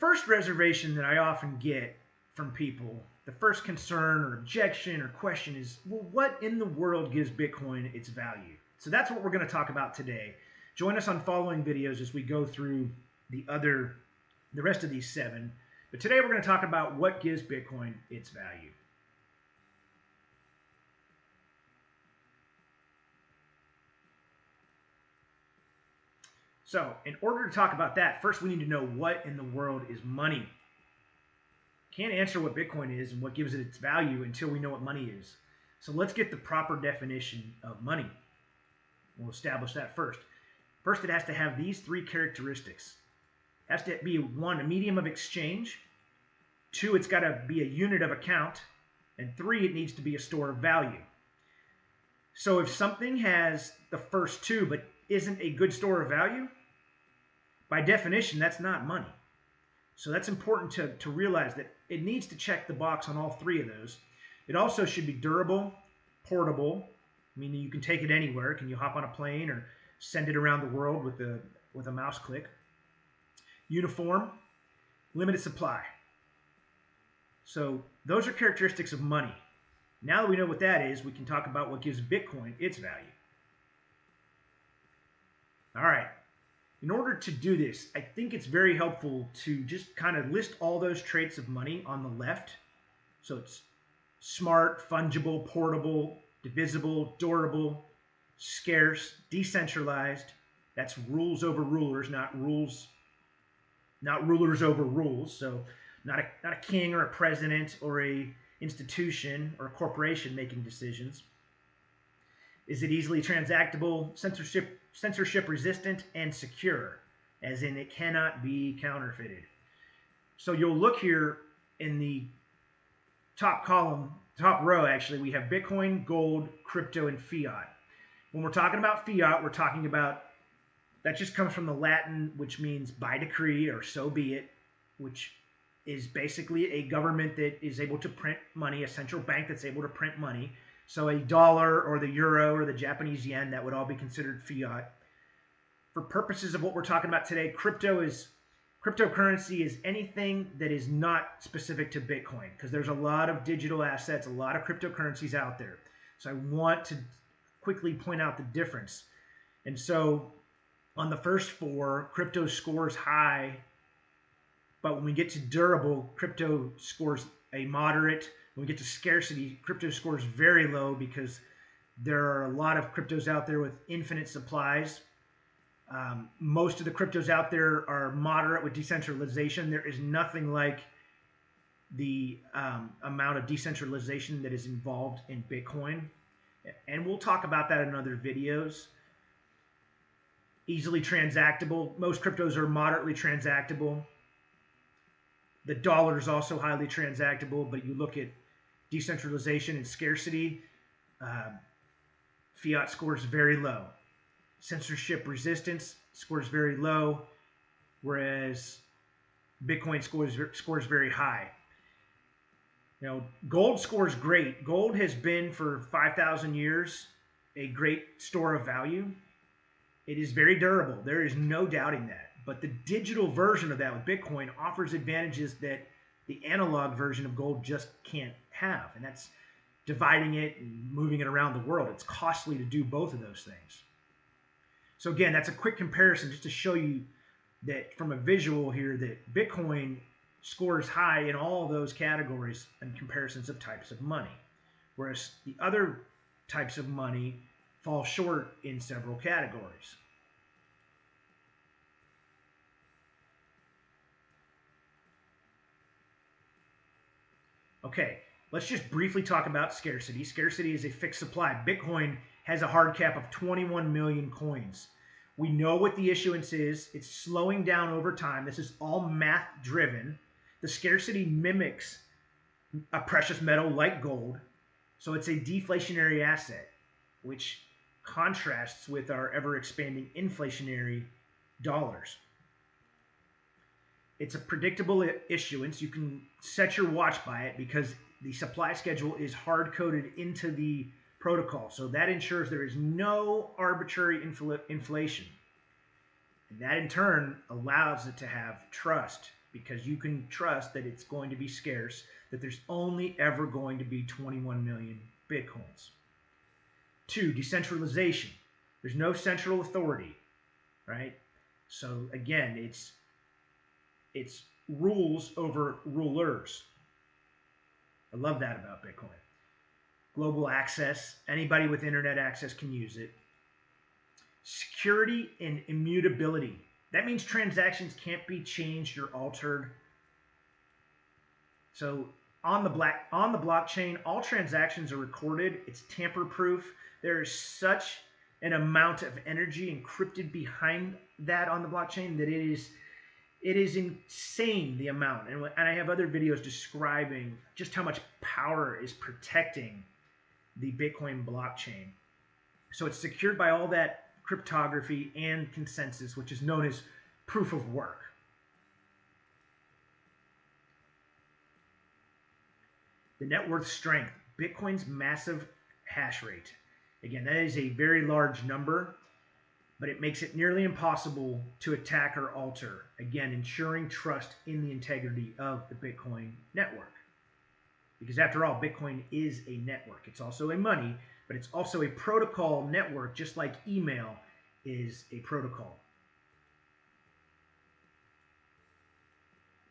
first reservation that I often get from people, the first concern or objection or question is, well, what in the world gives Bitcoin its value? So that's what we're going to talk about today. Join us on following videos as we go through the rest of these 7. But today we're going to talk about what gives Bitcoin its value. So in order to talk about that, first we need to know what in the world is money. Can't answer what Bitcoin is and what gives it its value until we know what money is. So let's get the proper definition of money. We'll establish that first. First, it has to have these 3 characteristics. It has to be 1, a medium of exchange. 2, it's got to be a unit of account. And 3, it needs to be a store of value. So if something has the first 2 but isn't a good store of value, by definition, that's not money. So that's important to realize that it needs to check the box on all 3 of those. It also should be durable, portable, meaning you can take it anywhere. Can you hop on a plane or send it around the world with a mouse click? Uniform, limited supply. So those are characteristics of money. Now that we know what that is, we can talk about what gives Bitcoin its value. All right. In order to do this, I think it's very helpful to just kind of list all those traits of money on the left. So it's smart, fungible, portable, divisible, durable, scarce, decentralized. That's rules over rulers, not rulers over rules. So not a king or a president or a institution or a corporation making decisions. Is it easily transactable, censorship resistant, and secure, as in it cannot be counterfeited? So you'll look here in the top column, top row actually, we have Bitcoin, gold, crypto, and fiat. When we're talking about fiat, we're talking about, that just comes from the Latin, which means by decree or so be it, which is basically a government that is able to print money, a central bank that's able to print money. So a dollar or the euro or the Japanese yen, that would all be considered fiat. For purposes of what we're talking about today, cryptocurrency is anything that is not specific to Bitcoin, because there's a lot of digital assets, a lot of cryptocurrencies out there. So I want to quickly point out the difference. And so on the first 4, crypto scores high, but when we get to durable, crypto scores a moderate. When we get to scarcity, crypto scores very low because there are a lot of cryptos out there with infinite supplies. Most of the cryptos out there are moderate with decentralization. There is nothing like the amount of decentralization that is involved in Bitcoin. And we'll talk about that in other videos. Easily transactable. Most cryptos are moderately transactable. The dollar is also highly transactable, but you look at decentralization and scarcity, fiat scores very low. Censorship resistance scores very low, whereas Bitcoin scores very high. You know, gold scores great. Gold has been for 5,000 years a great store of value. It is very durable. There is no doubting that. But the digital version of that with Bitcoin offers advantages that the analog version of gold just can't have. And that's dividing it and moving it around the world. It's costly to do both of those things. So again, that's a quick comparison just to show you that from a visual here that Bitcoin scores high in all those categories and comparisons of types of money. Whereas the other types of money fall short in several categories. Okay, let's just briefly talk about scarcity. Scarcity is a fixed supply. Bitcoin has a hard cap of 21 million coins. We know what the issuance is. It's slowing down over time. This is all math driven. The scarcity mimics a precious metal like gold. So it's a deflationary asset, which contrasts with our ever expanding inflationary dollars. It's a predictable issuance. You can set your watch by it because the supply schedule is hard-coded into the protocol. So that ensures there is no arbitrary inflation. And that in turn allows it to have trust because you can trust that it's going to be scarce, that there's only ever going to be 21 million Bitcoins. 2, decentralization. There's no central authority, right? So again, it's rules over rulers. I love that about Bitcoin. Global access. Anybody with internet access can use it. Security and immutability. That means transactions can't be changed or altered. So on the blockchain, all transactions are recorded. It's tamper-proof. There is such an amount of energy encrypted behind that on the blockchain that it is insane, the amount. And I have other videos describing just how much power is protecting the Bitcoin blockchain. So it's secured by all that cryptography and consensus, which is known as proof of work. The net worth strength. Bitcoin's massive hash rate. Again, that is a very large number, but it makes it nearly impossible to attack or alter. Again, ensuring trust in the integrity of the Bitcoin network. Because after all, Bitcoin is a network. It's also a money, but it's also a protocol network, just like email is a protocol.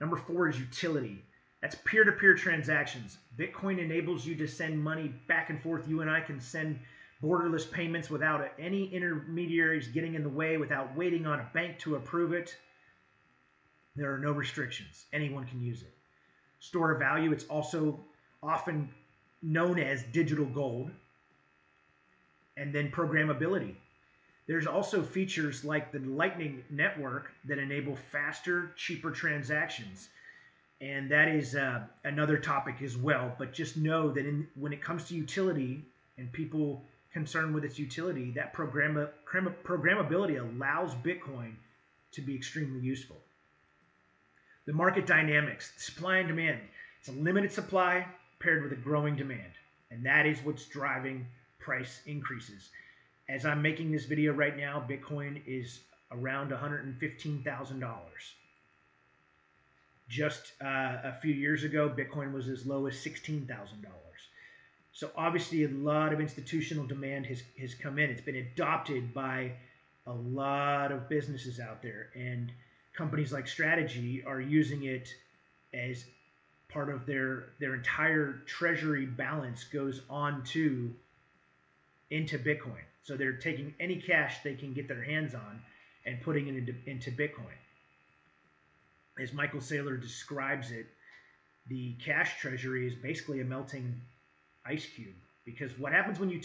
Number 4 is utility. That's peer-to-peer transactions. Bitcoin enables you to send money back and forth. You and I can send borderless payments without any intermediaries getting in the way, without waiting on a bank to approve it. There are no restrictions. Anyone can use it. Store of value. It's also often known as digital gold. And then programmability. There's also features like the Lightning Network that enable faster, cheaper transactions. And that is another topic as well. But just know that when it comes to utility and people concerned with its utility, that programmability allows Bitcoin to be extremely useful. The market dynamics, supply and demand. It's a limited supply paired with a growing demand. And that is what's driving price increases. As I'm making this video right now, Bitcoin is around $115,000. Just a few years ago, Bitcoin was as low as $16,000. So obviously a lot of institutional demand has come in. It's been adopted by a lot of businesses out there, and companies like Strategy are using it as part of their entire treasury balance goes on into Bitcoin. So they're taking any cash they can get their hands on and putting it into Bitcoin. As Michael Saylor describes it, the cash treasury is basically a melting ice cube. Because what happens when you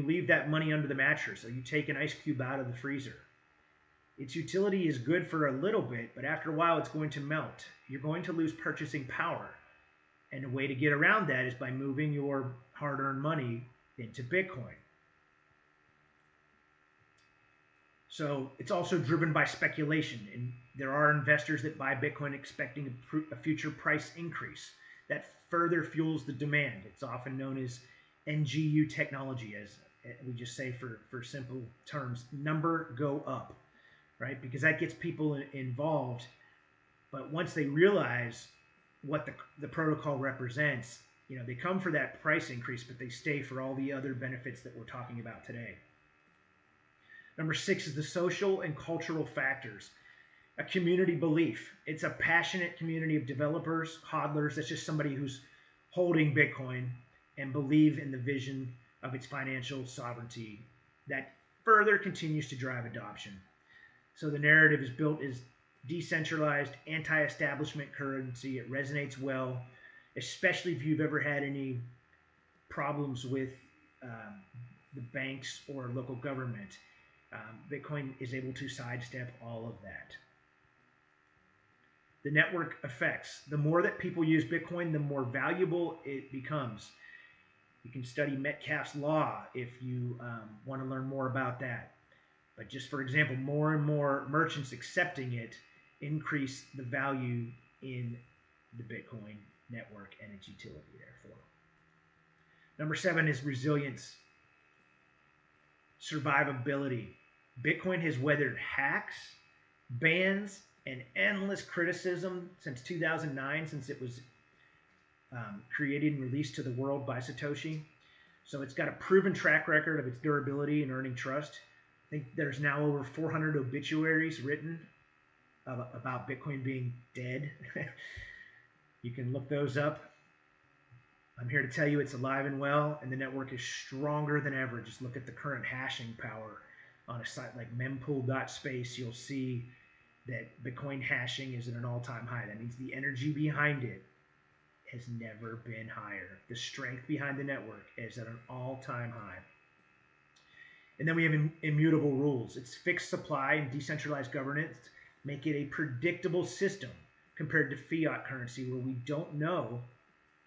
leave that money under the mattress, or you take an ice cube out of the freezer? Its utility is good for a little bit, but after a while it's going to melt. You're going to lose purchasing power. And a way to get around that is by moving your hard-earned money into Bitcoin. So it's also driven by speculation, and there are investors that buy Bitcoin expecting a future price increase. That further fuels the demand. It's often known as NGU technology, as we just say for simple terms, number go up, right? Because that gets people involved. But once they realize what the protocol represents, they come for that price increase, but they stay for all the other benefits that we're talking about today. Number 6 is the social and cultural factors. A community belief. It's a passionate community of developers, hodlers. That's just somebody who's holding Bitcoin and believe in the vision of its financial sovereignty that further continues to drive adoption. So the narrative is built as decentralized, anti-establishment currency. It resonates well, especially if you've ever had any problems with the banks or local government. Bitcoin is able to sidestep all of that. The network effects. The more that people use Bitcoin, the more valuable it becomes. You can study Metcalfe's law if you want to learn more about that. But just for example, more and more merchants accepting it increase the value in the Bitcoin network and its utility, therefore. Number 7 is resilience. Survivability. Bitcoin has weathered hacks, bans, and endless criticism since 2009, since it was created and released to the world by Satoshi. So it's got a proven track record of its durability and earning trust. I think there's now over 400 obituaries written about Bitcoin being dead. You can look those up. I'm here to tell you it's alive and well, and the network is stronger than ever. Just look at the current hashing power on a site like mempool.space. You'll see that Bitcoin hashing is at an all-time high. That means the energy behind it has never been higher. The strength behind the network is at an all-time high. And then we have immutable rules. It's fixed supply and decentralized governance make it a predictable system compared to fiat currency, where we don't know.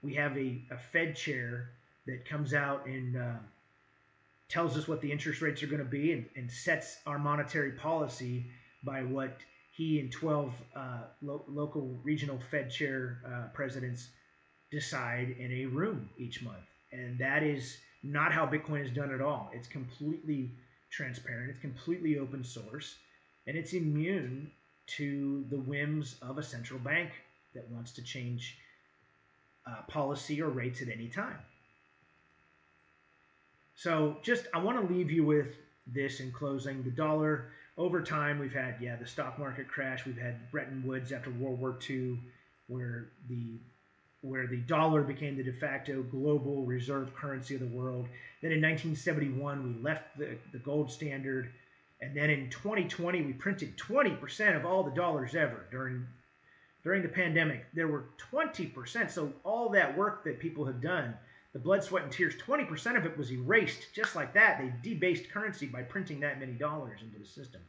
We have a Fed chair that comes out and tells us what the interest rates are going to be and sets our monetary policy by what he and 12 local regional Fed chair presidents decide in a room each month. And that is not how Bitcoin is done at all. It's completely transparent, it's completely open source, and it's immune to the whims of a central bank that wants to change policy or rates at any time. So I want to leave you with this in closing. The dollar, over time, we've had, the stock market crash. We've had Bretton Woods after World War II, where the dollar became the de facto global reserve currency of the world. Then in 1971, we left the gold standard. And then in 2020, we printed 20% of all the dollars ever. During the pandemic, there were 20%. So all that work that people have done, the blood, sweat, and tears, 20% of it was erased just like that. They debased currency by printing that many dollars into the system.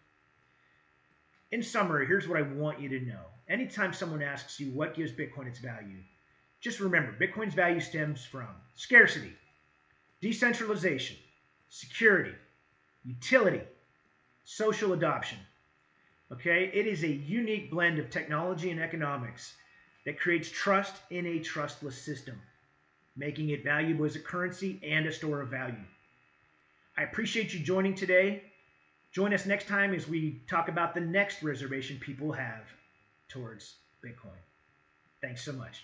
In summary, here's what I want you to know. Anytime someone asks you what gives Bitcoin its value, just remember, Bitcoin's value stems from scarcity, decentralization, security, utility, social adoption. Okay, it is a unique blend of technology and economics that creates trust in a trustless system, making it valuable as a currency and a store of value. I appreciate you joining today. Join us next time as we talk about the next reservation people have towards Bitcoin. Thanks so much.